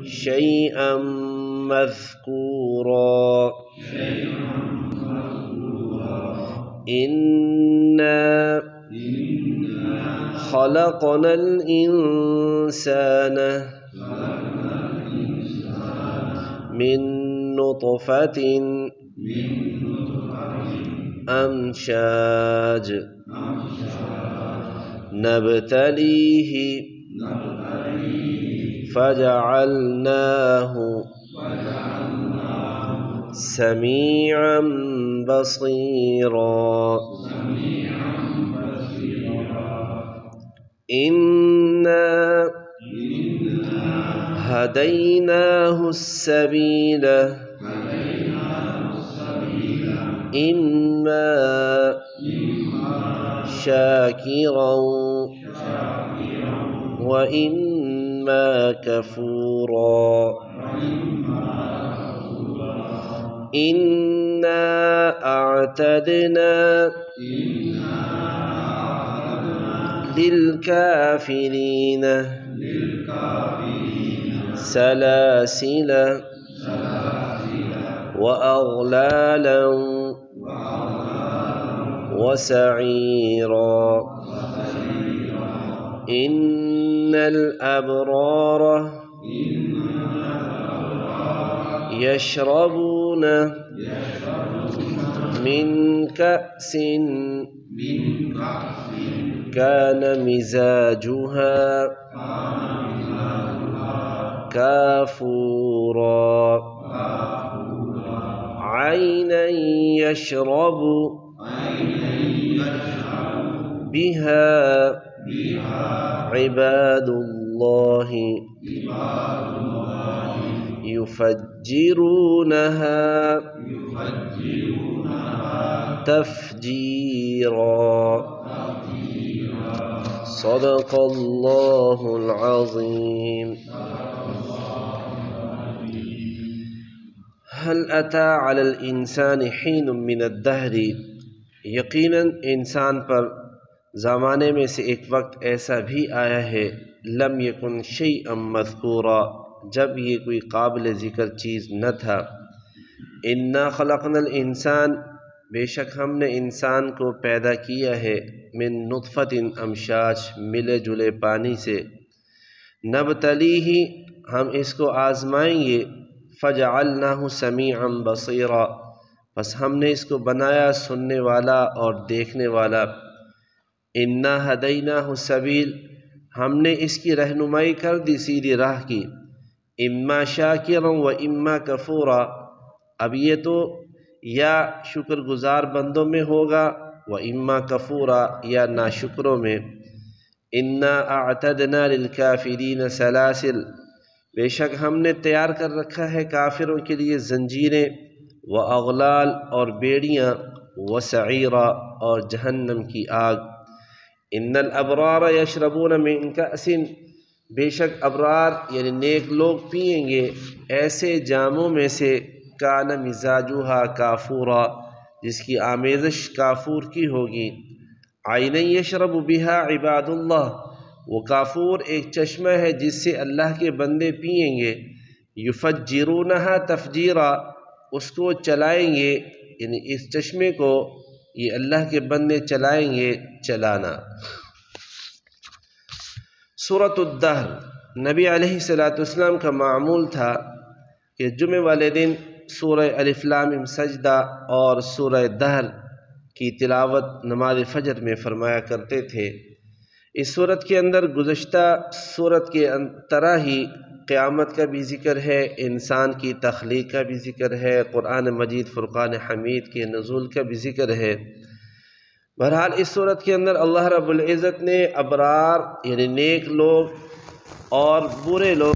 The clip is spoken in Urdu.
شيئا مذكورا إنا خلقنا الإنسان من نطفة أمشاج نبتليه فجعلناه سميعا بصيرا إنا هديناه السبيل إما شاكرا وإما كفورا إنا أعتدنا للكافرين سلاسل وأغلالا وسعيرا إن الأبرار يشربون من كأس كان مزاجها كافورا عينا يشرب بها عباد الله يفجرونها تفجيرا صدق الله العظيم. هل أتى على الإنسان حين من الدهر، یقیناً انسان پر زمانے میں سے ایک وقت ایسا بھی آیا ہے، لم یکن شیئا مذکورا، جب یہ کوئی قابل ذکر چیز نہ تھا۔ انا خلقنا الانسان، بے شک ہم نے انسان کو پیدا کیا ہے، من نطفۃ امشاج، ملے جلے پانی سے، نبتلیہ، ہم اس کو آزمائیں گے، فجعلناہ سمیعا بصیرا، بس ہم نے اس کو بنایا سننے والا اور دیکھنے والا۔ انا ہدیناہ السبیل، ہم نے اس کی رہنمائی کر دی سیدھی راہ کی، اما شاکرا و اما کفورا، اب یہ تو یا شکر گزار بندوں میں ہوگا، و اما کفورا، یا ناشکروں میں۔ انا اعتدنا للکافرین سلاسل، بے شک ہم نے تیار کر رکھا ہے کافروں کے لیے زنجیریں، و اغلال، اور بیڑیاں، و سعیرا، اور جہنم کی آگ۔ ان الابرار یشربون من کأس، بے شک ابرار یعنی نیک لوگ پئیں گے ایسے جاموں میں سے، کان مزاجها کافورا، جس کی آمیزش کافور کی ہوگی۔ عینا یشرب بها عباد اللہ، وہ کافور ایک چشمہ ہے جس سے اللہ کے بندے پئیں گے، یفجرونها تفجیرا، اس کو چلائیں گے، یعنی اس چشمے کو یہ اللہ کے بندے چلائیں گے چلانا۔ سورۃ الدہر، نبی علیہ السلام کا معمول تھا کہ جمعہ والے دن سورہ الف لام میم سجدہ اور سورہ دہر کی تلاوت نماز فجر میں فرمایا کرتے تھے۔ اس صورت کے اندر گزشتہ صورت کے طرح ہی قیامت کا بھی ذکر ہے، انسان کی تخلیق کا بھی ذکر ہے، قرآن مجید فرقان حمید کے نزول کا بھی ذکر ہے۔ بہرحال اس صورت کے اندر اللہ رب العزت نے ابرار یعنی نیک لوگ اور برے لوگ